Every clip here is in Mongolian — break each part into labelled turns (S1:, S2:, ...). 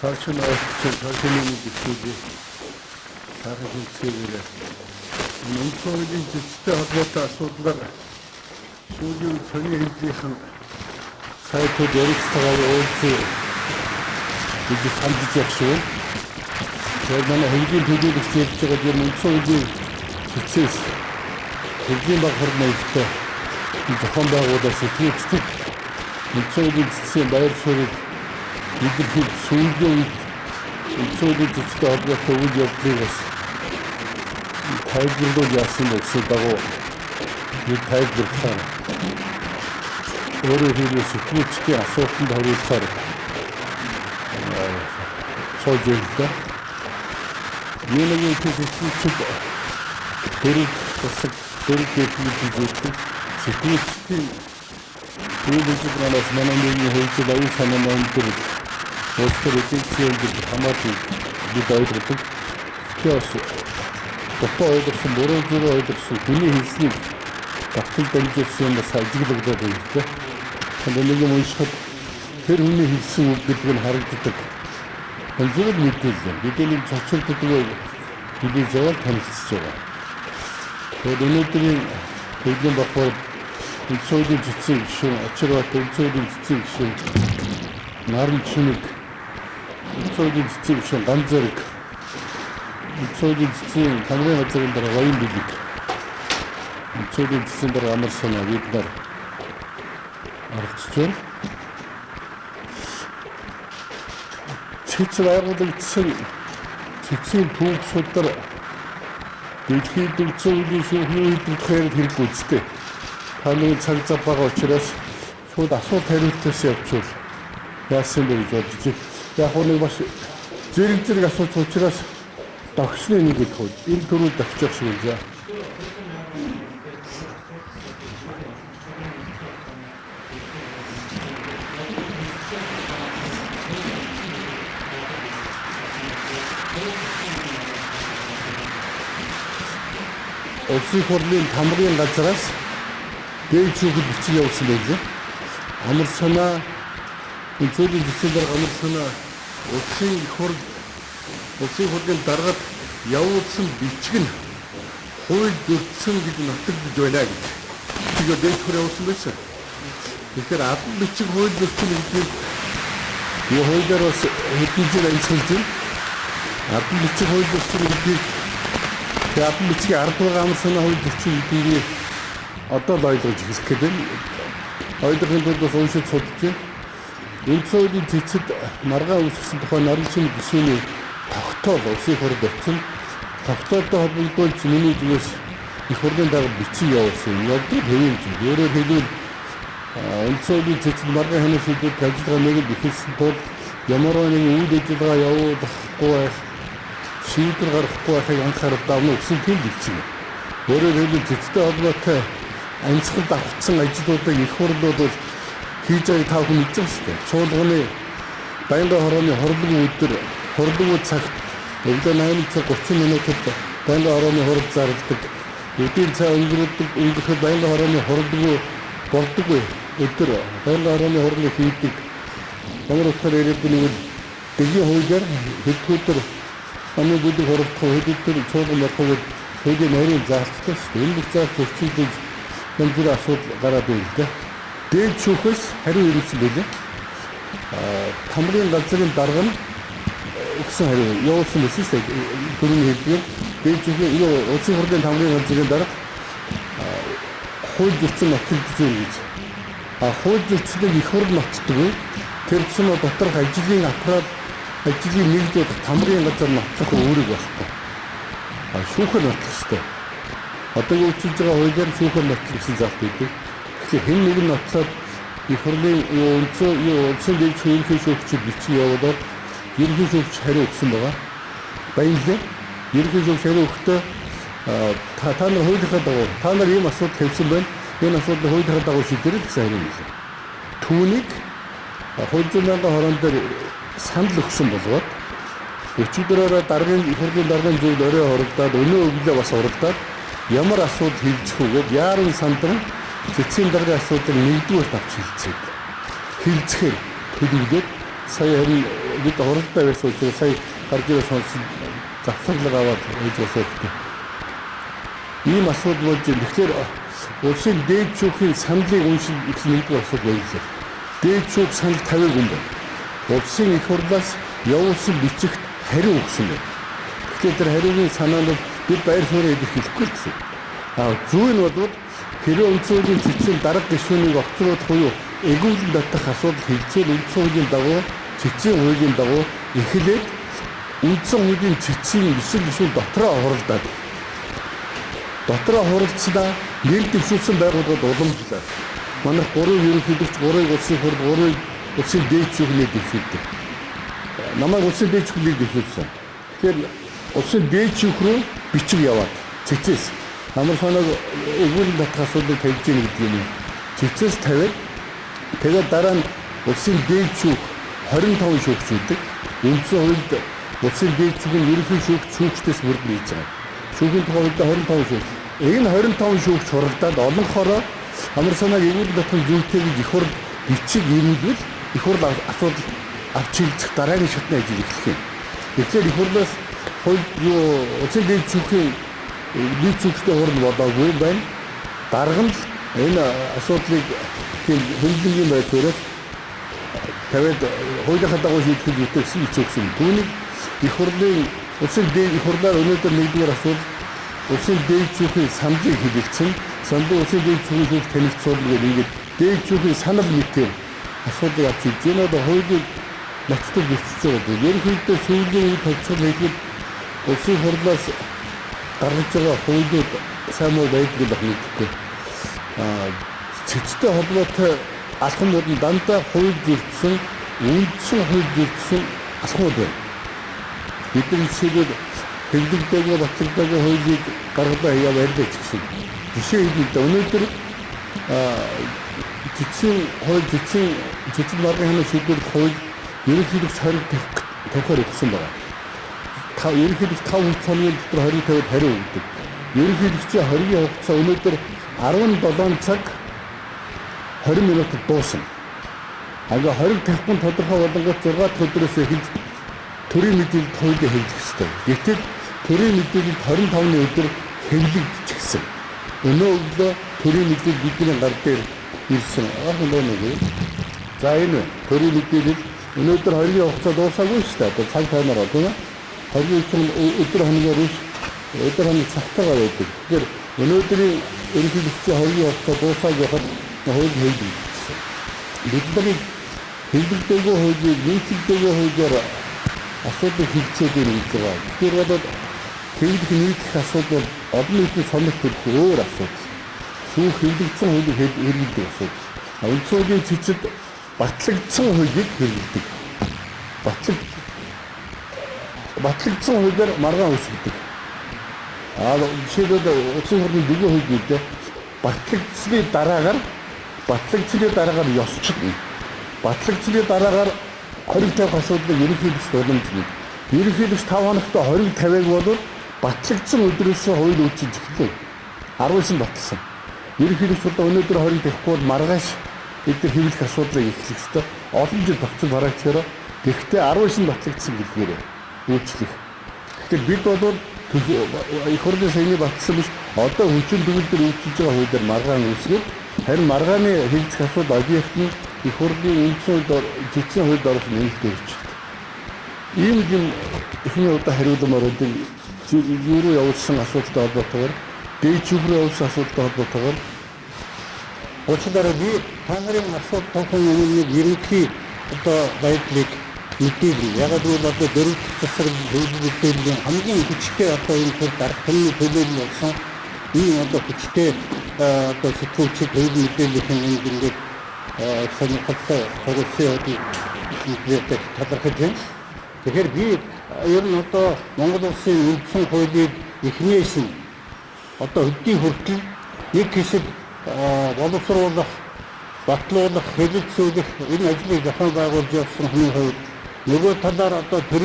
S1: Karşına karşının düşürdü. Karşın çevire. Nonçoğun ciddi hatırata sordular. Şucu 전혀 일지한 사이트 데릭스타가 올지 이제 반지적쇼 저는 행진 비디오 기획자가 되는 nonçoğun success 행진 막 그런 있다. 이제 한바고다 스트릭트 nonçoğun 지체 마을 소리 이들 소유도 nonçoğun 지체가 하고 도우지 없대서 타이틀도 야신 없었다고 이 타이틀 상 오래 해서 꾸치게 아소픈다 우리 스타를 소재니까 얘네가 그래서 꾸치고 데릭게 꾸치고 스쿠치 그리고 나서 나는 해서 나이 사는 마음들 어떻게 지역들 하마도 리다이드도 키웠어 또 어디서 모르는 어디서 군이 있으니 같은 던졌으면 살지기도 되니까 근데 내가 뭐 샷 페루니 있으면 그걸 하를 때 언제를 믿겠어 이때는 자체를 듣고 이제 제가 단수죠 그들이 그게 바꿔 소유된 지식 시험 어쩌고 소유된 지식 시험 나름 치는 소유된 지식 시험 간절히 소유된 지식 감정을 어쩌는 대로 와인 비비까 소유된 지식대로 아무렇잖아 위기다 알았죠? 최초라고들 지친 부엌 쏟더라 이렇게들 소유된 후유들 커야 될 곳이 하늘이 장잡아가 어찌라서 소다 소태를 뜻이 없죠 야신들이 좋지 야 오늘 마시 제일들이가 소치라서 딱신에 있는 게 더 일도를 딱 적시는자 없이 호르린 다무리엔 같더라스 내일 주고 미치게 없으면 이제 아무렇잖아 저기 미치더라 아무렇잖아 없이 호르린 따라가 야우 없으면 미치긴 호일 없으면 기분 어떻게 줘야겠지 이거 내 소리 없으면 있어 그러니까 앞 미치고 호일 없으면 이 호일대로서 해피지가 있었지 앞 미치고 호일 없으면 그 앞에 미치게 알아보가면서 나올 지출이 어떤 나이도 지켰거든. 아이들한테도 손실 줬지. 인초디 지치 말가 웃었을 때 나를 좀 무슨이 닥터 없이 걸어뒀지. 닥터도 하고 또 지문이 중에서 이 걸어된다고 미치게 왔어요. 여기 배운 좀 여러 배도 인초디 지치 말가 하는 시도 가지고 내게 미쳤을 때 여머러는 우대지다가 야오도 하고 시들어가 갖고 와서 양카롭다 하면 없을 텐데 있지. 월요일에도 지치도 하고 같아. 안쓰럽다 혹성 알지도 또 이 호르도도 기자에 타고 있었을 때. 저번에 다인가 하라면 호르두고 있더라. 호르두고 착 여기다 나이는 저 고치면 놓겠다. 다인가 하라면 호르두 자를 때. 이때 자 응급해 다인가 하라면 호르두고 버두고 있더라. 다인가 하라면 호르두고 기입득. 양으로 이랬더니 되게 호이잖아. 그 아무 모두 그렇고 해들이 저도 넣고 되게 내린 자스도 일부자 조치도 현주라 소 가라도니까 대추스 하루 이르스거든 타무린 같은 다른 옥상 하루 요스는 시세 그런 얘기 대추에 이거 어찌 그런 타무린 같은 다른 호주스 맞추지 호주스도 이거를 맞추고 대추는 어떤 가지긴 앞으로 지금 밀도 담으려는 것처럼 자꾸 오르고 왔다. 쇼크를 났을 어떤 거 진짜가 오히려 쇼크를 났을 시작도 있고, 그게 행위를 났을 이 허리에 이 온천 내일 초일교 쇼크 미치여보다 이렇게 쇼크 차이로 없습니다. 바인데 이렇게 쇼크 차이로 없다. 다들 호이드하다고 다들 이 맞서 됐으면 이 맞서 호이드하다고 시들이 차이입니다. 투닉 호이드나가 하는데 산득숨 보고 어찌더라 다른 이거는 다른 저 노래 어렵다 너무 어디다 와서 어렵다 야마라서 딜초고 야른 산들 제친다가 소들 밀도 답치지 힐체 그리고 사연 бид хуралдаа байсан учраас сая гарч ирээ сонсон завсарлага аваад ээжээс өгдөө. Ийм асуудал болж байна. Тэгэхээр улсын дээд шүүхийн саналыг уншил гэсэн нэгдүгээр асуудал байлаа. Дээд шүүх санал тавиаг юм байна. Улсын их хурлаас явуулсан бичигт хариу өгсөн байна. Тэгэхээр тэр хариугийн санаа нь бид байр суурь илэрхийлэхгүй гэсэн. Зүй нь бол хэрэв үндсүүлийн цэцгийн дарга гишүүнийг огцруулах буюу эгүүлэн татах асуудал хэлцэл үндсүүлийн дагуу цэцгийн хуулийн дагуу эхлээд үндсэн хуулийн цэцгийн эсрэг гишүүн дотроо хуралцлаа нэр дэвшүүлсэн байгууллагад уламжлаа. Манайх 3 ерөнхийлөгч, 3 улсын хурл, 3 улсын дээд шүүхний дэвшүүлдэг. Намайг улсын дээд шүүхний дэвшүүлсэн. Тэгэхээр улсын дээд шүүх рүү бичиг яваад цэцээс амар санааг эгүүлэн татах асуудлыг тавьж ийн гэдэг юм. Цэцээс тавиад тэгээд дараа нь улсын дээд шүүх 25 шүүгч үүдэг. Үндсэн хуульд улсын дээд шүүхийн ерөнхий шүүгчдээс бүрдэн хийж байгаа. Шүүхийн тухайд 25 шүүгч. Энэ 25 шүүгч хуралдаад олонхороо амар санааг эгүүлэн татах зүйтэй гэж их хурл бичиг ирнэвэл их хурл асуудал авч хэлцэх дараагийн шатны ажил эхлэх юм. Тэгэхээр их хурлаас улсын дээд шүүхийн нийт шүүгчтэй хурал болоогүй байна. Дарга нь энэ асуудлыг тийм хөндлөнгийн байдлаар тавиад хуулийнхаа дагуу шийдэх үүтэй гэсэн бичсэн. Түүнийг их хурлын улсын дээд их хурлаар өнөөдөр нэгдүгээр асуудал улсын дээд шүүхийн саналыг хэлэлцэн санал улсын дээд шүүхийн танигдуулна гэдэг ингээд дээд шүүхийн санал мэтээр асуудлыг авч ийж энэ одоо хуулийн ноцтой зөрчиж байгаа. Ерөнхийдөө сүүлийн үед тохиолдсон нэгдэл улсын хурлаас гаргаж байгаа хуулиуд сайн муу байдгийг мэддэг. Цэцтэй холбоотой алхамууд нь дандаа хууль зөрчсөн, үндсэн хууль зөрчсөн алхамууд байна. Бидний жишээлбэл хэлбэлтэйгээ батлагтайгаа хуулийг гаргалаа яваа ярьдаг гэсэн. Жишээ хэлбэл өнөөдөр цэцэн маргын ханаа шийдвэрлэх хууль ерөнхийдөө 20 тавихаар өгсөн байна. Ерөнхийдөө 5 цагийн дотор 20 тавиад хариу өгдөг. Ерөнхийдөө хоригийн хугацаа өнөөдөр 17 цаг 20 минутад дуусна. Ага 20 тавихын тодорхой болгож 6 өдрөөс эхэлж төрийн мэдээлэлд хуулийг хэвлэх ёстой. Гэтэл төрийн мэдээлэлд 25-ны өдөр хэвлэгдчихсэн. Өнөө өглөө төрийн мэдээлэл бидний гар дээр ирсэн. Нэг. За энэ төрийн мэдээлэл өнөөдөр 20-ийн хугацаа дуусаагүй шүү дээ. Одоо цаг таймер байна. 20 өдөр хоногийн өдөр хоног цагтаагаар байдаг. Тэгэхээр өнөөдрийн ерөнхийлөгчийн 20-ийн хугацаа дуусаад явахад хууль хэвлэгдсэн. Бидний хэвлэгдээгүй хуулийг нийтлэгдээгүй хуулиар асуудал хэлцээд ирэх гэж байгаа. Тэгэхээр бол хэвлэх нийтлэх асуудал олон нийтийн сонирх төрөх өөр асуудал. Шүүх хэвлэгдсэн хуулийг хэрэглэдэг асуудал. Үндсүүлийн цэцэд батлагдсан хуулийг хэрэглэдэг. Батлагдсан хуулиар маргаан үүсгэдэг. Жишээлбэл улсын хурлын дөрвөн хууль гэдэг батлагдсны дараагаар ёсчихно. Батлагдсны дараагаар 20 тавих асуудлыг ерөнхийлөгч уламжлана. Ерөнхийлөгч 5 хоногт 20 тавиаг бол батлагдсан өдрөөс хууль үүсэж эхэллээ. 19 батлсан. Ерөнхийлөгч өнөөдөр 20 тавихгүй бол маргааш эдгээр хэвлэх асуудлыг эхлэх ёстой. Олон жил тогтсон характероо гэхдээ 19 батлагдсан гэдгээр үйлчлэх. Тэгэхээр бид бол их хурлын саяны батлсан биш одоо хүчин төгөлдөр үйлчилж байгаа хуулиар маргаан үүсгэж харин маргааны хэвлэх асуудал объект нь их хурлын үндсэн цэцгийн хуульд орсон нэмэлт өөрчлөлт. Ийм юм ихний удаа хариулмаар байдаг. Юу руу явуулсан асуудалтай холбоотойгоор дээд шүүх рүү явуулсан асуудалтай холбоотойгоор уучлаарай би та нарын асуудал тохиолдсон нэг ерөнхий одоо байдлыг мэдээлээ. Яг л одоо дөрөв засаг хөлбөмбөгийн хамгийн хүчтэй одоо энэ төр дарахны төлөөлөл болсон. Энэ одоо хүчтэй одоо сэтгүүлчид мэдээллийн ингээд сонирхолтой прогрессив мэдээлэл талархаж байна. Тэгэхээр би ер нь одоо Монгол улсын үндсэн хуулийг эхнээс нь одоо өдний хүртэл нэг хэсэг боловсруулах, батлуулах, хэлэлцүүлэх энэ ажлыг зохион байгуулж явсан хүний хувьд нөгөө талаар одоо төр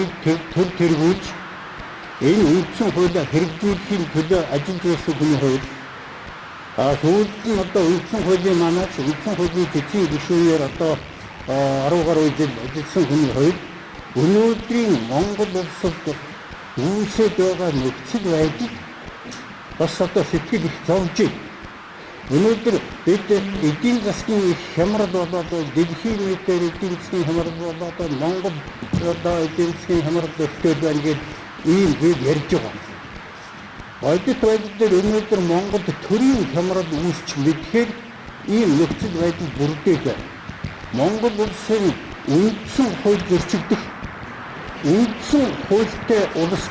S1: тэргүүлж энэ үндсэн хуулийг хэрэгжүүлэхийн төлөө ажиллаж байсан хүний хувьд сүүлд нь одоо үндсэн хуулийн манаас үндсэн хуулийн цэцгийн гишүүнээр одоо 10 гаруй жил ажилласан хүний хувьд
S2: өнөөдрийн Монгол улсад үүсэж байгаа нөхцөл байдал бас одоо сэтгэл их зовж байна. Өнөөдөр бид эдийн засгийн хямрал болоод дэлхийн нийтээр эдийн засгийн хямрал болоод Монгол одоо эдийн засгийн хямрал өртөд байна гэж ийм гээд ярьж байгаа. Бодит байдал дээр өнөөдөр Монголд төрийн хямрал үүсч мэдхээр ийм нөхцөл байдал бүрдээд байна. Монгол улсын үндсэн хууль зөрчигдөх, үндсэн хуультай улс,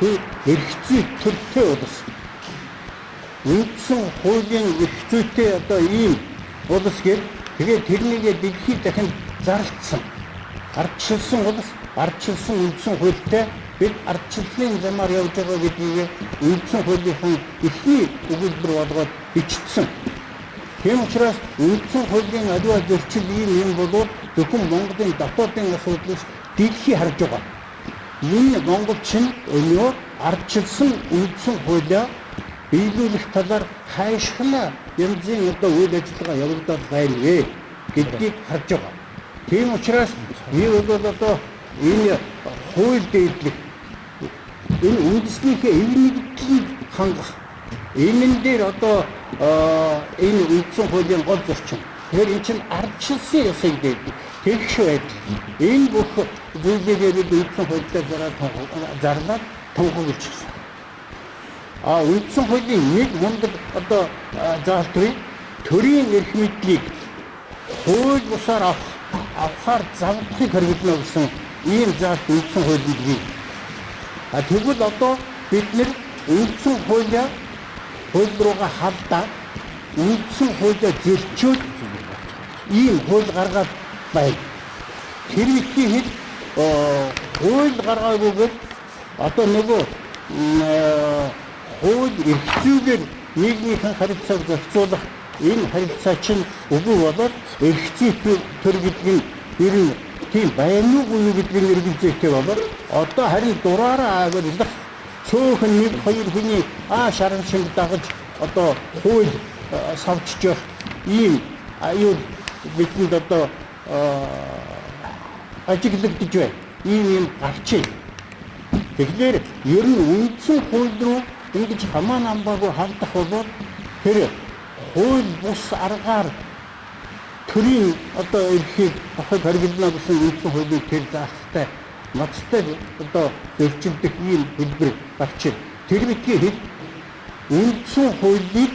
S2: эрх зүй төртэй улс. Үндсэн хуулийн эрх зүйтэй одоо ийм улс гээд тэгээд тэрнийгээ дэлхийд дахин зарлцсан. Ардчилсан улс, ардчилсан үндсэн хуультай бид ардчилсан замаар явж байгаа гэдгийг үндсэн хуулийн эхний өгүүлбэр болгоод бичсэн. Тийм учраас үндсэн хуулийн аливаа зөрчил ийм болоод зөвхөн Монголын дотоодын асуудлыг дэлхий харж байгаа. Энэ монголчин өнөө ардчилсан үндсэн хуулиа биелүүлэх талаар хайшхна янзын одоо үйл ажиллагаа явагдаад байна вэ гэдгийг харж байгаа. Тийм учраас би бол одоо энэ хууль дэвшлэх, энэ үндэснийхээ эвнэгдлийг хангах, энэ дээр одоо энэ үндсэн хуулийн гол зорчин. Тэгэхээр эн чинь ардчилсан ёсыг дэвдэг. Тэгш байдаг. Энэ бүх зүйлээр үндсэн хуулиар зарлаад тунхаглаж гисэн. Үндсэн хуулийн нэг мундаг одоо заалтгүй төрийн эрх мэдлийг хууль бусаар авахар завдахыг хэрэгжүүлнэ гэсэн ийм заалт үндсэн хуулийг бий. Тэгвэл одоо бид нэр үндсэн хуулиа хууль руугаа халдаад үндсэн хуулиа зөрчөөд ийм хууль гаргаад байна. Тэр ихний хэд хууль гаргаагүйгээр одоо нөгөө хууль эрх зүйгээр нийгмийн харилцааг зохицуулах энэ харилцаа чинь үгүй болоод эрх зүй төр гэдэг нь ер нь тийм байна уу гэдгийг эргэлзээтэй болоод одоо харин дураараа авирлах цөөхөн нэг хоёр хүний шаран шиг дагаж одоо хууль савчж явах ийм аюул бидэнд одоо ажиглагдж байна. Ийм гарч ий. Тэгэхээр ер нь үндсэн хууль руу ингэж хамаа намбаагүй халдах болоод тэр хууль бус аргаар төрийн одоо эрхийг ахад хэрэглэнэ гэсэн үндсэн хуулийг тэр заахтай ноцтой одоо зөрчилдөх ийм хэлбэр гарч ий. Тэр битгий хэд үндсэн хуулийг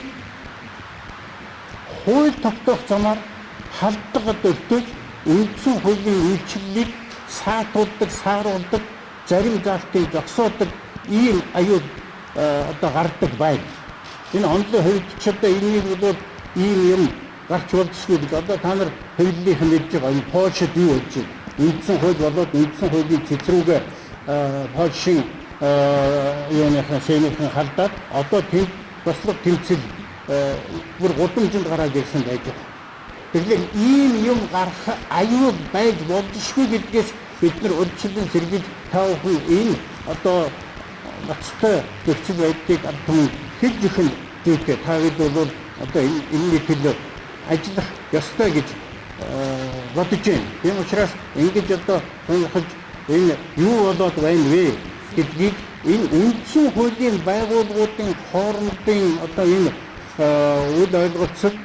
S2: хууль тогтоох замаар халддаг өртөж үндсэн хуулийн үйлчлэлийг саатуулдаг, сааруулдаг, зарим заалтыг зогсоодог ийм аюул одоо гардаг байна. Энэ онцлог хөвдч одоо энийг бол ийм юм гарч болцсгүй гэдэг. Одоо та нар хөвдлийнх нь мэдж байгаа. Энэ Польшид юу болж байна? Үндсэн хууль болоод үндсэн хуулийн цэцрүүгээ Польшийн юуныхаа сэнийхэн халдаад одоо тэнд бослог тэмцэл бүр гудамжинд гараад ирсэн байж байгаа. Тэгэхээр ийм юм гарах аюул байж болзошгүй гэдгээс бид нар урьдчилан сэргийлж тавхан энэ одоо ноцтой зөрчил байдлыг ардхан хэд ихэн зүйтэй тавид бол одоо энэ төлөө ажиллах ёстой гэж бодож байна. Тийм учраас ингэж одоо сонирхож энэ юу болоод байна вэ гэдгийг энэ үндсэн хуулийн байгууллагуудын хоорондын одоо энэ үйл ойлголцол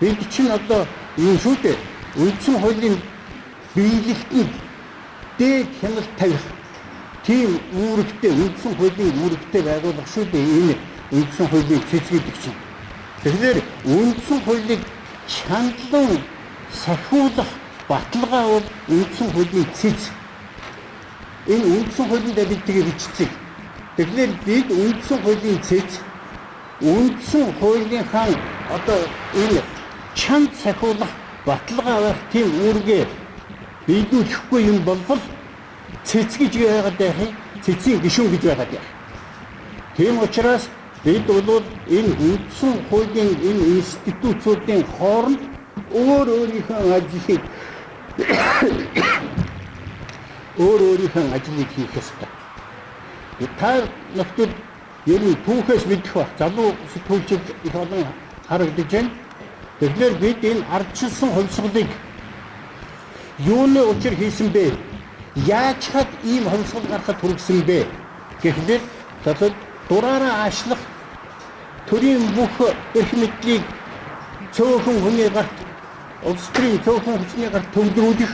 S2: бид чинь одоо энэ шүү дээ үндсэн хуулийн биелэлтийг дээд хяналт тавих тийм үүрэгтэй үндсэн хуулийн үүрэгтэй байгууллага шүү дээ энэ үндсэн хуулийн цэцгэлэгч. Тэгэхээр үндсэн хуулийг чандлан сахиулах баталгаа бол үндсэн хуулийн цэц. Энэ үндсэн хуулийн дэлгэцийг бичдэг. Тэгэхээр бид үндсэн хуулийн цэц, үндсэн хуулийнхаа одоо энэ чанд сахиулах баталгаа байх тийм үүргээ биелүүлэхгүй юм бол цэц гэж байгаад байх юм, цэцийн гишүүн гэж байгаад байх. Тийм учраас бид бол энэ үндсэн хуулийн энэ институтуудын хооронд өөр өөрийнхөө ажлыг хийх ёстой. Та нөхдөд ер нь түүхээс мэдэх баг. Залуу сэтгүүлчид их олон харагдаж байна. Тэгэхээр бид энэ ардчилсан хувьсгалыг юуны учир хийсэн бэ яаж чад ийм хувьсгал гарахад хүргэсэн бэ гэхлээр тэгээд дураараа ашлах төрийн бүх эрх мэдлийг цөөхөн хүний гарт улс төрийн цөөхөн хүчний гарт төвлөрүүлэх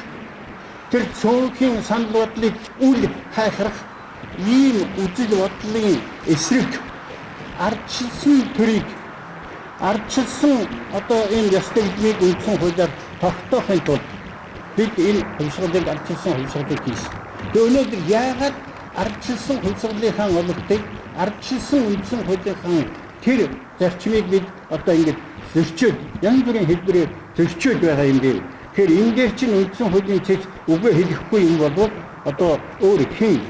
S2: тэр цөөхөн санал бодлыг үл хайхрах ийм үзэл бодлын эсрэг ардчилсан төрийг ардчилсан одоо энэ ёстой гэдгийг үндсэн хуулиар тогтоохын тулд бид энэ хувьсгалыг ардчилсан хувьсгалыг хийсэн. Тэгээ өнөөдөр яагаад ардчилсан хувьсгалынхаа олонтыг ардчилсан үндсэн хуулийнхаа тэр зарчмыг бид одоо ингэж зөрчөөд янз бүрийн хэлбэрээр зөрчөөд байгаа юм бэ. Тэгэхээр энэ дээр чинь үндсэн хуулийн цэц үгээ хэлэхгүй юм бол одоо өөр хин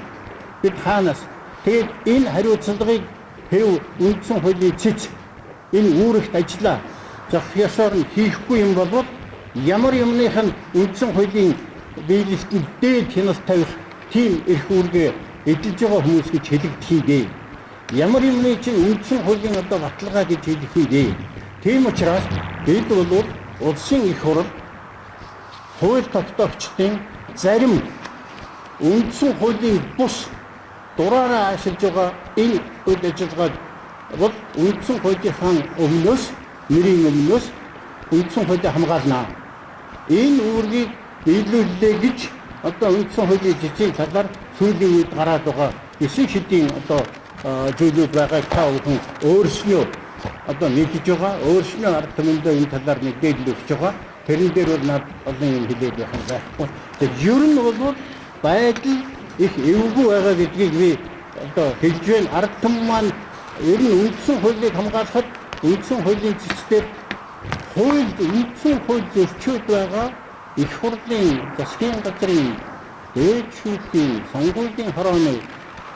S2: бид хаанаас тэгээд энэ хариуцлагыг хэв үндсэн хуулийн цэц энэ үүрэгт ажиллаа зах ёсоор нь хийхгүй юм бол ямар юмных нь үндсэн хуулийн биелэлтэнд дээд хяналт тавих тийм эрх үүргээ эдэлж байгаа хүмүүс гэж хэлэгдэх юм бэ. Ямар юмны чинь үндсэн хуулийн одоо баталгаа гэж хэлэх юм бэ. Тийм учраас бид бол улсын их хурл хууль тогтоогчдын зарим үндсэн хуулийн бус дураараа ашиглаж байгаа энэ үйл ажиллагааг бол үндсэн хуулийнхаа өмнөөс нэрийн өмнөөс үндсэн хуулийг хамгаална. Энэ үүргийг биелүүллээ гэж одоо үндсэн хуулийн жижиг талаар сүүлийн үед гараад байгаа 9 шидийн одоо зүйлүүд байгаа та бүхэн өөрснөө одоо мэдж байгаа өөрснөө ард түмэндээ энэ талаар мэдээлэл өгч байгаа. Тэрэн дээр бол над олон юм хэлээд байх юм байхгүй. Тэгэхээр ер нь бол байдал их эвгүй байгаа гэдгийг би одоо хэлж байна. Ард түмэн маань ер нь үндсэн хуулийг хамгаалахад үндсэн хуулийн зэцтэй үндсэн хууль зөрчөөд байгаа их хурлын засгийн газрын дээд шүүхийн сонгуулийн хорооны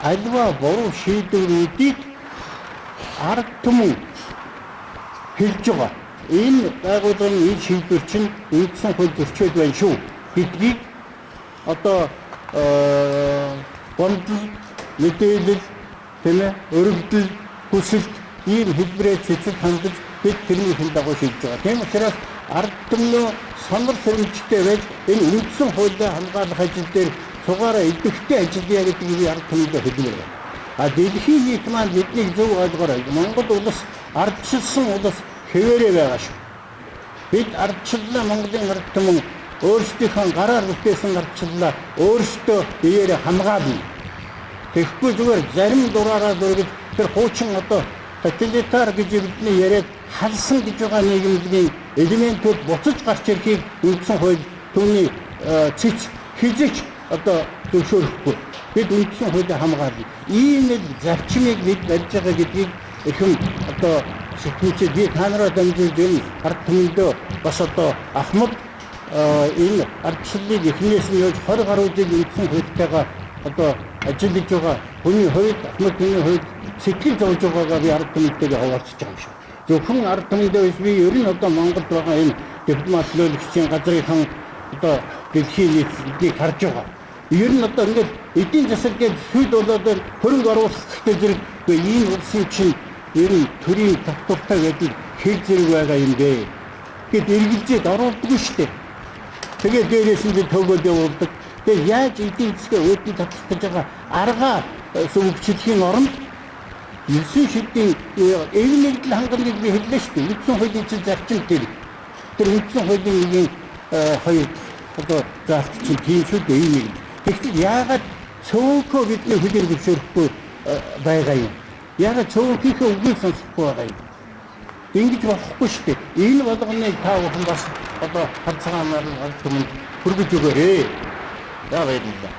S2: альва буруу шийдвэрүүдийг ард түмэн хэлж байгаа. Энэ байгууллагын энэ шийдвэр чинь үндсэн хууль зөрчөөд байна шүү гэдгийг одоо гомдол мэдээлэл тийм ээ өргөдөл хүсэлт ийм хэлбэрээр цэцэл хандаж бид тэрний хэн дагуу шийдэж байгаа. Тийм учраас ард түмнөө санал сэрэмжтэй байж энэ үндсэн хуулийг хамгаалах ажил дээр цугаараа идэвхтэй ажиллая гэдгийг би ард түмэндээ хэлмээр байна. А дэлхийн нийт маань бидний зөв ойлгоорой. Монгол улс ардчилсан улс хэвээрээ байгаа шүү. Бид ардчиллаа Монголын ард түмэн өөрсдийнхөө гараар бүтээсэн ардчиллаа өөрсдөө биеэрээ хамгаална. Тэгэхгүй зүгээр зарим дураараа дөрөв тэр хуучин одоо тоталитар гэж бидний яриад халсан гэж байгаа нийгэмийн элементүүд буцаж гарч ирэхийг үндсэн хууль түүний цэц хизэж одоо зөвшөөрөхгүй. Бид үндсэн хуулийг хамгаална. Ийм нэг зарчмыг бид барьж байгаа гэдгийг ихэн одоо сэтгэлчид би та нараа дамжуулж энэ ард түмэндээ бас одоо ахмад энэ ардчлалыг эхнээс нь яаж 20 гаруй жил үндсэн хуультайгаа одоо ажиллаж байгаа хүний хувьд ахмад хүний хувьд сэтгэл зовж байгаагаа би ард түмэнтэйгээ хуваалцаж байгаа юм шиг. Зөвхөн ард түмэндээ би ер нь одоо Монголд байгаа энэ дипломат нөлөөлөгчийн газрынхан одоо дэлхийн нийтлэлийг харж байгаа. Ер нь одоо ингээд эдийн засаг гэж сүйд болоод хөрөнгө оруулах гэдэг зэрэг ийм улсын чинь ер нь төрийн татвартай гэдэг хэл зэрэг байгаа юм бэ гэд эргэлзээд оруулдаггүй шүү дээ. Тэгээд дээрээс нь төгөөд явуулдаг. Тэгээд яаж эдийн засгаа өөдний татвар гэж байгаа аргаа сувгчлэхийн оронд 9 шидийн эв нэгдэл хангалыг би хэллээ шүү дээ. Үндсэн хуулийн чинь зарчим дээр тэр үндсэн хуулийн нэг хоёр одоо зарч чинь тийм шүү дээ ийм нэг. Тэгэхээр яагаад цөөхөө бидний хөдөлгөөн зөвшөөрөхгүй байгаа юм? Яагаад цөөхийнхөө үгийг сонсохгүй байгаа юм? Ингэж болохгүй шүү дээ. Энэ болгоныг та бүхэн бас одоо харцаагаар ард түмэнд хүргэж өгөөрэй. За баярлалаа.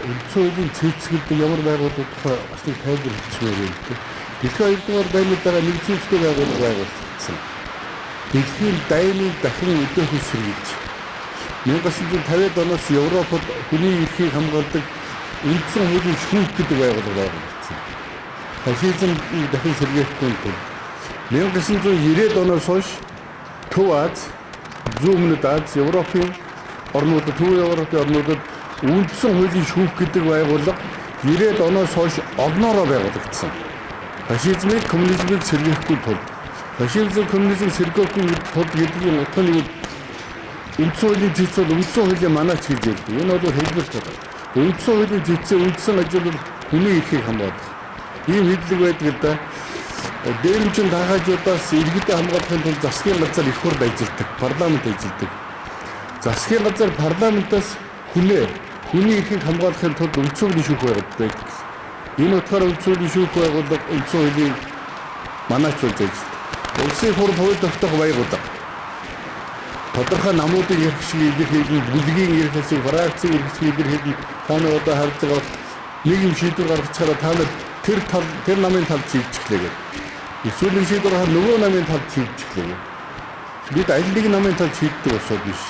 S1: Үндсэн цэцгэлд ямар байгууллагууд тухай бас нэг тайлбар хийчихмээр байна. Дэлхийн 2-р дайны дараа нэгдсэн үндэсний байгууллага байгуулагдсан. Дэлхийн дайныг дахин өдөөхөс сэргийлж 1950-ад оноос Европод хүний эрхийг хамгаалдаг үндсэн хуулийн шүүх гэдэг байгууллага байгуулагдсан. Фашизм дахин сэргээхгүй тул 1990-ад оноос хойш Төв Аз, Зүүн Өмнөд Аз, Европын орнуудад, Төв Европын орнуудад үндсэн хуулийн шүүх гэдэг байгууллага 90-ад оноос хойш олноороо байгуулагдсан. Фашизмыг, коммунизмыг сэргээхгүй тул фашизм, коммунизм сэргээхгүй тул гэдгийг утга нь үндсэн хуулийн зэц бол үндсэн хуулийн манаач гэж ярьдаг. Энэ бол хэлбэрт байна. Үндсэн хуулийн зэцээ үндсэн ажил бол хүний эрхийг хамгаалах. Ийм хэдлэг байдаг л да. Дээрэмчин дагаажуудаас иргэдэд хамгаалахын тулд засгийн газар их хурд ажилладаг, парламент ажилладаг. Засгийн газар парламентаас хүний эрхийг хамгаалахын тулд үндсэн хуулийн шүүх байдаг. Энэ утгаараа үндсэн хуулийн шүүх байгууллага үндсэн хуулийн манаач болж ажилладаг. Улсын хурд хууль тогтоох байгууллага. Тодорхой намуудын эрх шиг илэрхийлэн, бүлгийн эрх шиг, фракцийн эрх шиг илэрхийлэн таны одоо харж байгаа нэг юм шийдвэр гаргацаараа та нар тэр намын талд шийдчихлээ гэдэг. Эсвэл нэг шийдвэр гаргахад нөгөө намын талд шийдчихлээ гэдэг. Бид аль нэг намын талд шийддэг болсоо биш.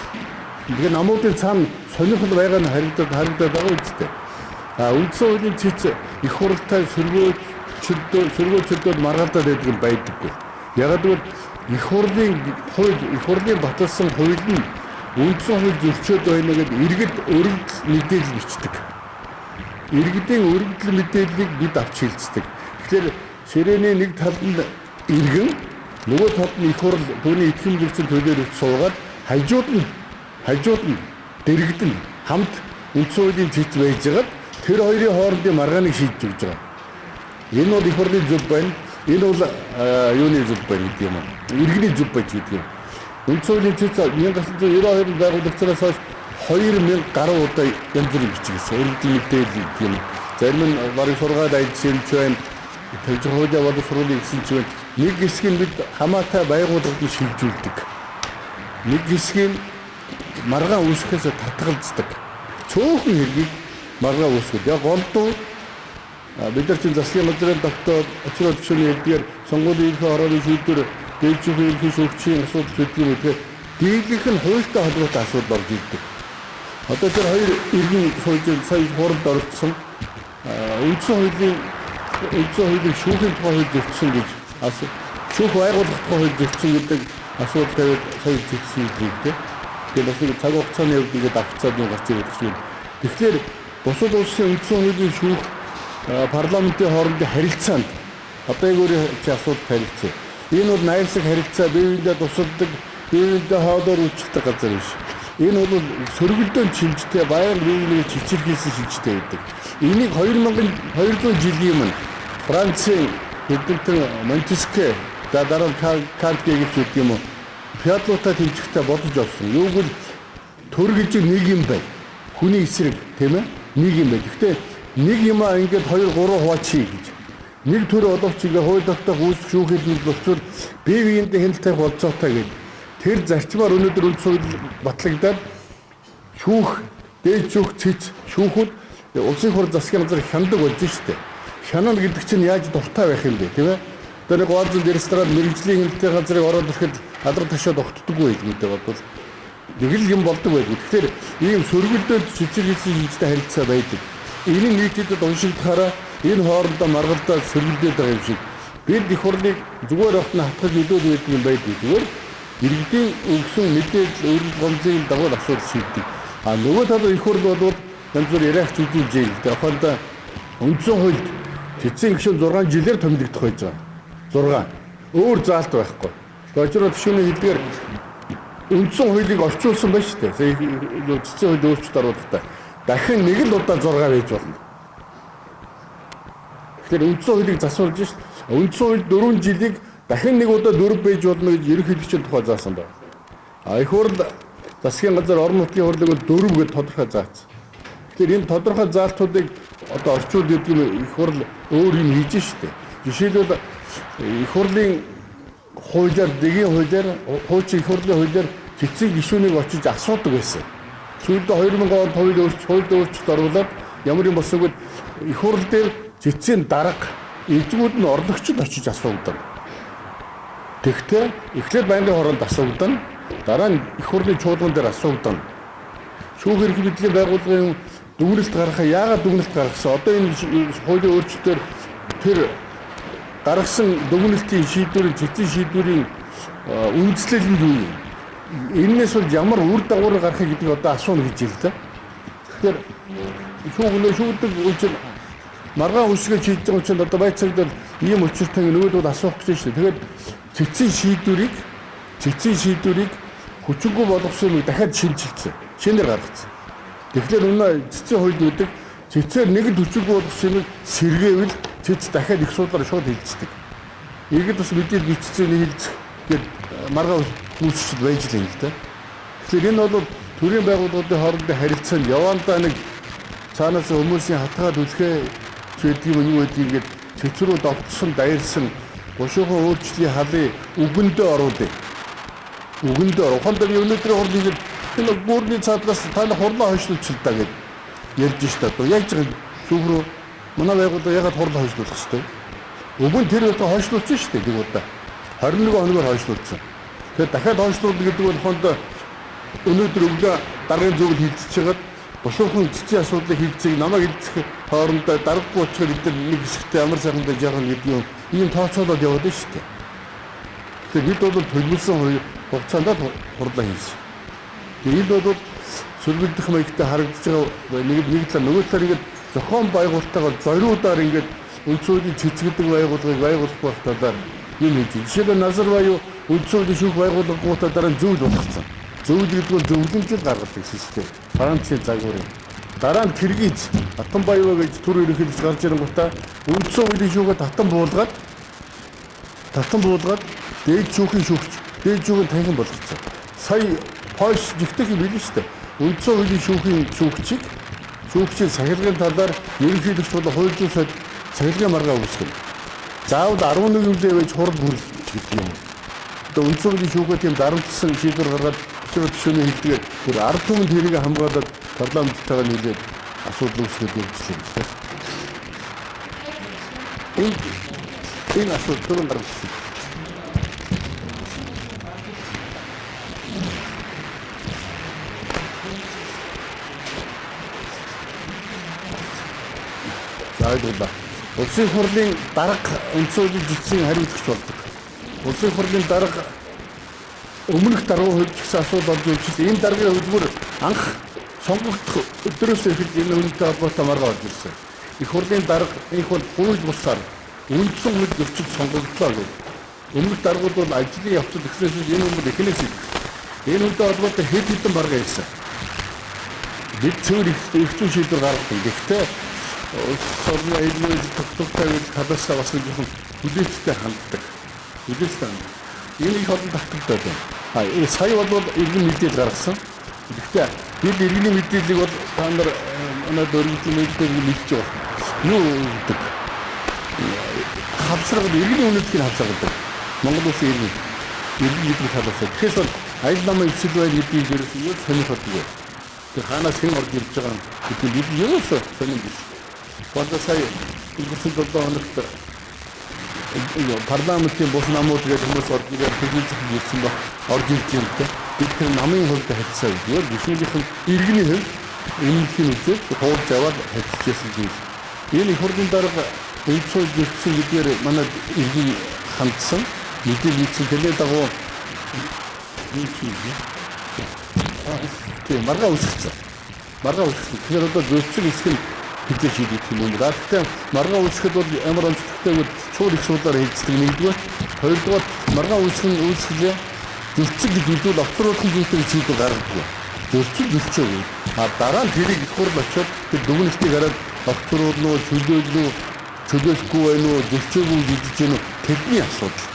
S1: Тэгэхээр намуудын цаана сонирхол байгаа нь харагдаад байгаа үстэй. Үндсэн хуулийн цэц их хуралтай сөргөөчөлдөө маргаадаад байдаг юм байдаггүй. Ягаад гэвэл их хурлын баталсан хууль нь үндсэн хууль зөрчөөд байна гэдэг иргэд өргөдөл мэдээлэл бичдэг. Иргэдийн өргөдөл мэдээллийг бид авч хэлцдэг. Тэгэхээр ширээний нэг талд нь иргэн, нөгөө талд нь их хурл түүний итгэм зүйлсэн төлөөр суугаад хажууд нь дэрэгдэн хамт үндсэн хуулийн цэц байж байгаад тэр хоёрын хоорондын маргааныг шийдэж өгч байгаа. Энэ бол их хурлын зөв байна. Энэ бол юуны зөв байна гэдэг юм. Иргэний зөв байж гэдэг юм. Үндсэн хуулийн цэц 1992 байгуулагдсанаас хойш 2000 гаруй удаа янз бүрийн бичигдсэн. Өргөдөл мэдээлэл гэдэг юм. Зарим нь барыг сургаад ажиллаж байна. Төвчхөөдөө болов сургуулийн гэсэн чинь нэг хэсэг нь бид хамаатай байгууллагад шилжүүлдэг. Нэг хэсэг нь маргаан үүсгэхээс татгалздаг. Цөөхөн хэргийг маргаан үүсгэж. Яг голдуу бид нар чинь засгийн газрын доктор очрол төвчний эдгээр сонгуулийн ерхий хорооны шийдвэр дээлжих ерхий шүүгчийн асуудал гэдэг юм. Тэгэхээр дийлэнх нь хуультай холбоотой асуудал орж ирдэг. Одоо тэр хоёр иргэн сая хуралд оролцсон үндсэн хуулийн шүүхийн тухай хууль зөрчсөн гэж шүүх байгуулах тухай хууль зөрчсөн гэдэг асуудал тавиад сая зөрчсөн гэдэг. Тэгээд бас нэг цаг хугацааны хувьд ингээд авцаад нэг гарч ирэх юм. Тэгэхээр бусад улсын үндсэн хуулийн шүүх парламентын хоорондын харилцаанд одоо яг өөр асуудал харилцаа. Энэ бол найрсаг харилцаа, бие биендээ тусалдаг, бие биендээ хоолоор үйлчлдэг газар биш. Энэ бол сөргөлдөөн шинжтэй, баян биеийг чичирхийлсэн шинжтэй байдаг. Энийг 2200 жилийн өмнө Францын хэдүүлэн Монтеске дараа нь Кант гэж хэлдэг юм уу? Феодлуудаа тэмцэхтэй бодож авсан. Юу гэвэл төр гэж нэг юм бай. Хүний эсрэг тийм ээ? Нэг юм бай. Гэхдээ нэг юм ингээд 2 3 хуваачий гэж. Нэг төр оловч ингээ хууль тогтоох үүсэх шүүхэлд болцвол бие биендээ хяналттай болцоотой гэж. Тэр зарчмаар өнөөдөр үндсэн хууль батлагдаад шүүх, дээд шүүх, цэц шүүхүүд улсын хурд засгийн газар хяндаг болж штэ. Хянана гэдэг чинь яаж дуртай байх юм бэ, тийм ээ? Тэр нэг Оазын ресторан мэрэгжлийн хяналттай газрыг ороод ирэхэд алдар ташаа тогтдоггүй гэдэг бол нэг л юм болдог байдаг. Тэгэхээр ийм сөргөлдөөд чичирхийлсэн шинжтэй харилцаа байдаг. Энийг нийтэд уншигдахаараа энэ хоорондоо маргалдаад сөргөлдөөд байгаа юм шиг бид их хурлыг зүгээр ахна хатгаж илүүд байдаг юм байдаг. Зүгээр иргэдийн өгсөн мэдээлэл өөрийн гомдлын дагуу асуудал шийддэг. Нөгөө талд их хурл бол янз бүр яриах зүйлж ийм. Тухайлбал үндсэн хуульд цэцэн гишүүн 6 жилээр томилогдох байж байгаа. 6. Өөр заалт байхгүй. Очроо төвшөөний хэлдгээр үндсэн хуулийг орчуулсан байна шүү дээ. Цэцэн хууль өөрчлөлт оруулахдаа дахин нэг л удаа 6 байж болно. Тэгэхээр үндсэн хуулийг засварлаж шүү дээ. Үндсэн хууль 4 жилийг дахин нэг удаа 4 байж болно гэж ерөнхийлөгчийн тухай заасан байна. Их хурл засгийн газар орон нутгийн хурлыг бол 4 гэж тодорхой заасан. Тэгэхээр энэ тодорхой заалтуудыг одоо орчуул гэдэг нь их хурл өөр юм хийж штэ. Жишээлбэл их хурлын хуулиар, дэгийн хуулиар, хуучин их хурлын хуулиар цэцэг гишүүнийг очиж асуудаг байсан. Сүүлдээ 2000 онд хуульд өөрчлөлт оруулаад ямар юм болсон гэвэл их хурл дээр цэцгийн дарга эзгүүд нь орлогчд очиж асуудаг. Тэгвэл эхлээд байнгын хооронд асуудаг. Дараа нь их хурлын чуулган дээр асуудаг. Шүүх эрх мэдлийн байгууллагын дүгнэлт гаргахаа яагаад дүгнэлт гаргасан? Одоо энэ хуулийн өөрчлөлтөөр тэр гаргасан дүгнэлтийн шийдвэрийн цэцэн шийдвэрийн үндэслэл нь юу юм? Энээс бол ямар үр дагавар гарахыг гэдэг одоо асууна гэж юм л да. Тэгэхээр шүүгдэг үйлчил маргаан үсгээ хийж байгаа учраас одоо байцаагд ийм учиртай нөгөөдөө асуух гэж шүү дээ. Тэгээд цэцгийн шийдвэрийг хүчингүй болгосон юм дахиад шинжилсэн. Шинээр гаргацсан. Тэгэхээр өнөө цэцгийн хууль гэдэг цэцээр нэгэд хүчингүй болгосон юм сэргээвэл цэц дахиад их суулгаар шууд хилцдэг. Иргэд бас мэдээлэл бичсэн хэлцэх гээд маргаан үүсчихэд байж л юм л да. Тэгэхээр энэ бол төрийн байгууллагуудын хоорондын харилцаанд явандаа нэг цаанаас хүмүүсийн хатгаад үлхээ гэдэг юм юу гэдэг ингээд цэцрүү довтсон дайрсан гошуухан өөрчлөлийн халын үгэндээ оруулъя. Үгэндээ ухаанд би өнөөдрийн хурлыг энэ бүрний цаадлаас таны хурлаа хойшлуулчихлаа гэж ярьж штэ. Яг зөв шүүхрүү манай байгууллага ягаад хурлаа хойшлуулах хэвтэй? Үгэн тэр өдөө хойшлуулсан штэ гэдэг удаа. 21 хоногор хойшлуулсан. Тэгэхээр дахиад хойшлуулна гэдэг нь ухаанд өнөөдөр өглөө даргын зөвлөл хилцчихээд бушуухан цэцгийн асуудлыг хилцэх намайг хилцэх хоорондоо даргагүй очиход эдгээр нэг хэсэгтээ амар сайхандаа жаахан гэдэг юм ийм тооцоолоод яваад байна шүү дээ. Тэгэхээр бид бол төлөвлөсөн хугацаанд хурлаа хийсэн. Тэгээд энэ бол сүргэлдэх маягтай харагдаж байгаа нэг талаар нөгөө талаар ингээд зохион байгуулалтайгаар зориудаар ингээд үндсүүдийн цэцгэдэг байгууллагыг байгуулах байх талаар юм хийж. Жишээлбэл Назарбаяу үндсүүдийн шүүх байгууллагуудаа дараа нь зөвлөл болгосон. Зөвлөл гэдэг нь зөвлөмжөд гаргадаг систем. Францын загвар. Дараа нь Киргиз Атамбаева гэж төр ерөнхийлөгч гарч ирэнгүүтээ үндсэн хуулийн шүүхөд татан буулгаад дээд шүүхийн танхим болгоцсон. Сая Польш жигтэй юм билээ шүү дээ. Үндсэн хуулийн шүүгчийг сахилгын талаар ерөнхийлөгч болон хууль зүйн сайд сахилгын маргаа үүсгэн. Заавал 11 жилдээ байж хурд бүрэлдэж гэдэг юм. Одоо үндсэн хуулийн шүүхөд тийм дарамтсан шийдвэр гаргаад төшөөний хэлдгээр тэр ард түмэнд тэрийг хамгаалаад парламенттайгаа нийлээд асуудал үүсгэж явуулсан. Энэ асуудал түрүүн гаргасан. Заавал улсын хурлын дарга үндсэн хуулийн зүйн хариуцлагч болдог. Улсын хурлын дарга өмнөх даргын хувьд гэсэн асуудал болж ирсэн. Энэ даргын хөтөлбөр анх сонгогдох өдрөөс эхэлж энэ үнэтэй холбоотой маргаа орж ирсэн. Их хурлын дарга их бол хууль бусаар үндсэн хууль зөрчил сонгогдлоо гэж. Өмнөх даргууд бол ажлын явцад ихнээс энэ өмнө эхнээс энэ үнэтэй холбоотой хэд хэдэн маргаа ирсэн. Бид цэвэр их зүйн шийдвэр гаргадаг. Гэхдээ сорны эдгээр тогтвортой хадасаа бас нэг юм хүлээлттэй ханддаг. Энэ их олон татгалтай байна. Сая бол иргэн мэдээлэл гаргасан. Гэхдээ бид иргэний мэдээллийг бол та нар манай дөрвөлтийн мэдээллийг мэдж байгаа. Юу гэдэг? Хавсаргад иргэний үнэлтийг хавсаргадаг. Монгол улсын иргэн талаас. Тэгэхээр бол аялал намын эсэл байл гэдгийг юу сонирхолтой. Тэр хаанаас хэн орж ирж байгаа юм гэдэг нь юу вэ? Сонирхол. Гол сая өнгөрсөн 7 хоногт парламентын бус намууд гэж хүмүүс орж ирээд хэлсэн ба орж ирж юм те. Бид тэр намын хувьд хэлсэн зүгээр бишнийхэн иргэний хувьд өмнөхийн үзэл хуулж аваад хэлчихсэн зүйл. Энэ их хурлын дарга үндсөөр зөрчсөн гэдгээр манай иргэн хандсан мэдээлэл хийсэн тэрний дагуу юм чи маргаа үүсгэсэн. Тэгэхээр одоо зөрчил хэсэг нь хэзээ шийдэх юм бэ? Гэхдээ маргаа үүсгэхэд бол ямар онцлогтой вэ? Чуул их суулаар хийцдэг нэгдүгээр. Хоёрдугаар маргаа үүсгэлээ зөрчил гэж үзвэл авторуудын зүйлийг шийдэл гаргадаг. Зөрчил. Дараа нь тэрийг их хурл очиод тэр дүгнэлтийг хараад авторууд нь чөлөөлөхгүй байх уу, зөрчөөгүй гэж чинь тэдний асуудал.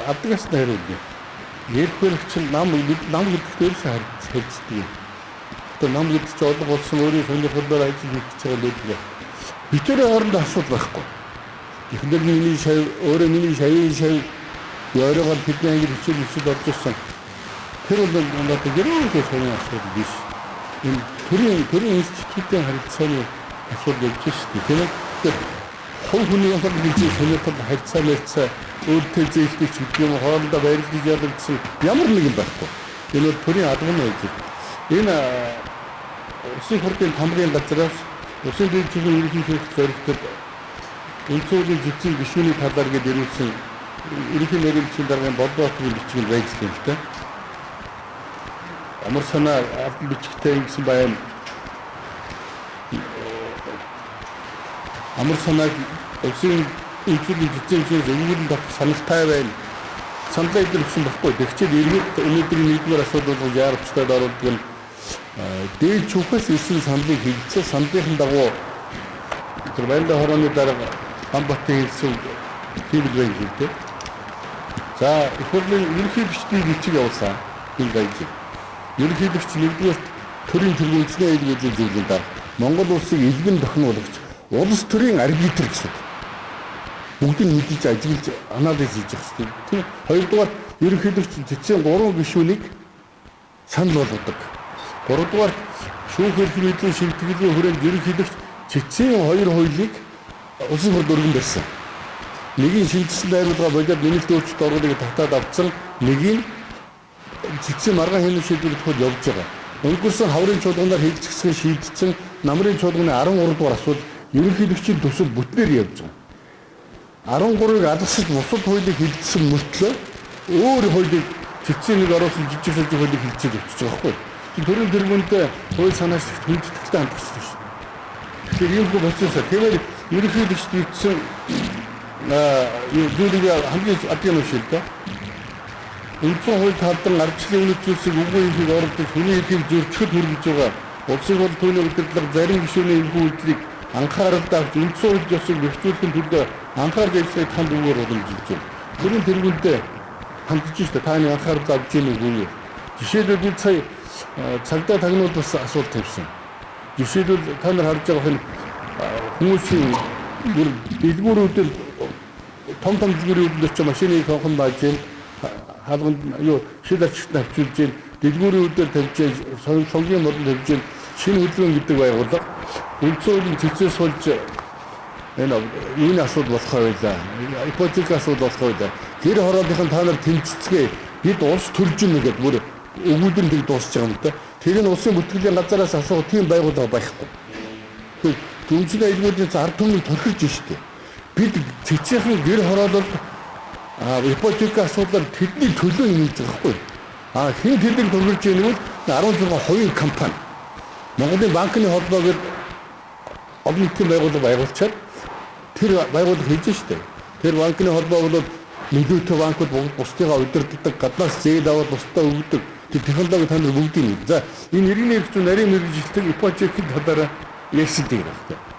S1: Адгаас найруулъя. Ярихвэр чинь нам гэдэгтэй л харилцдаг. Одоо нам гэдэг чинь олон болсон өөрийн сонирхолоор ажил хийж байгаа л үү. Бидний хооронд асуудал байхгүй. Эхнэр миний шав, өөрөө миний шавь яаргаар бидний ангид хичээл орж ирсэн. Тэр бол надад гэрээтэй сони асуудал биш. Энэ төрийн институтын харилцааны асуудал гэж шүү дээ. Тэгэхээр хов хүний хооронд хийж сонирхол харилцаа өөртөө зээлтэй ч гэдэг юм хоорондоо байрлаж ялагдсан ямар нэгэн байхгүй. Энэ бол төрийн албан байж. Энэ Улсын хурлын тамгын газраас Улсын дэд зүгийн ерөнхий зөвлөлтөд өнцөгийн зэцэн гишүүний талаар гээд ирүүлсэн ерөнхий мэргэжлийн даргын болдоотгийн бичгийг байжсан л дээ. Амар санаа албан бичгтэй гэсэн байна. Амар санааг Улсын өнцөгийн зэцэн зөвлөлтөнд авах саналтай байна. Саналаа илэрхийлсэн баггүй. Тэгчээд эргээд өнөөдрийн нэгдүгээр асуудал бол яарчтад оролдог нь дээд чухал ирсэн саналыг хийгдсэн саналын дагуу тэр байнда хорооны дарга Хамбатын хэлсэн тийм л байх гэдэг. За их хурлын ерөнхий бичгийн бичиг явуулсан юм байж. Ерөнхий бичиг нэгдүгээр төрийн тэргүүнцний ээлжийн зөвлөлийн дарга Монгол улсыг илгэн тохиолгож улс төрийн арбитр гэсэн. Бүгдийг мэдээж ажиглаж анализ хийж явах хэрэгтэй. Тийм хоёрдугаар ерөнхий бичиг цэцэн 3 гишүүнийг санал болгодог. Гуравдугаар шүүх эрх мэдлийн шимтгэлийн хүрээнд ерөнхийдөө цэцэн 2 хоёрыг улсын хурлд өргөн барьсан. Нэгийг шийдсэн байрлалгаа болоод нэмэлт өөрчлөлт оруулахыг татаад авсан, нэгийг цэцэн маргаан хэмнэх шийдвэрлэх хөл явж байгаа. Өнгөрсөн хаврын чуулганаар хэлцгсэн шийдсэн намрын чуулганы 13 дугаар асуудал ерөнхийлөгчийн төсөл бүтнээр явж байгаа. 13-ыг алгасаж бусад хуулийг хэлцсэн мөртлөө өөр хуулийг цэцэнийг оруулсан жижиг сажиг хуулийг хэлцээд өгч байгаа байхгүй. Төрийн тэргүүнтэй хууль санаач хүндэтгэлтэй ханддаг шүү дээ. Тэгэхээр юм боцсон. Тэгэхээр ерөнхийлөгч дийдсэн зүйлийг хамгийн адгийн нь шилдэг. Үндсэн хууль талдан ардчлалын үнэт зүйлсийг үгүй хийх оролдож хүний эдийн зөрчил хүргэж байгаа. Улсын хурл түүний удирдлага зарим гишүүний энэхүү үйлдэлийг анхааралтай авч үндсэн хууль ёсыг бэхжүүлэхийн төлөө анхаарал ажиллахад ханд үгээр уламжилж байна. Төрийн тэргүүнтэй хандж шүү дээ. Тааны анхаарал авч ийм үгүй. Жишээлбэл бид сая цагдаа тагнууд бас асуулт тавьсан. Жишээлбэл та нар харж байгаа хүмүүсийн дэлгүүрүүдээр том дэлгүүрүүд очиж машиныг хонхон бааж гэн хаалганд шилэрчт навчулж гэн дэлгүүрүүдээр тавьж гэн сонгийн модон тавьж гэн шинэ хөдөлгөөн гэдэг байгууллага үндсөлийн цэцээс болж энэ юуны асуудал болох байлаа. Ипотек асуудал болох байлаа. Тэр хорооныхан та нар тэмцэцгээ бид улс төрж ийн гэдэг бүр өгүүлэн тийг дуусч байгаа юм да. Тэр нь улсын бүртгэлийн газараас асуух тийм байгууллага байхгүй. Тэгэхээр дүнжлээ илгүүдийн ард түмнийг төрхиж штэ. Бид цэцгийн гэр хороолол ипотек асуудлаар тэдний төлөө нэмж байгаа байхгүй. Хин тэднийг төрхиж ийнвэл 16% компани. Монголын банкны холбоо гэдэг олон нийтийн байгууллага байгуулчаад тэр байгууллага хийж штэ. Тэр банкны холбоо бол нөлөөтэй банкуд бусдыгаа удирддаг, гаднаас зээл аваад бусдаа өгдөг. Тэр технологи та нар бүгдийг. За энэ иргэний хэрэгцээ нарийн мэргэжилтийг ипотекийн талаараа ярьсан тийм байна.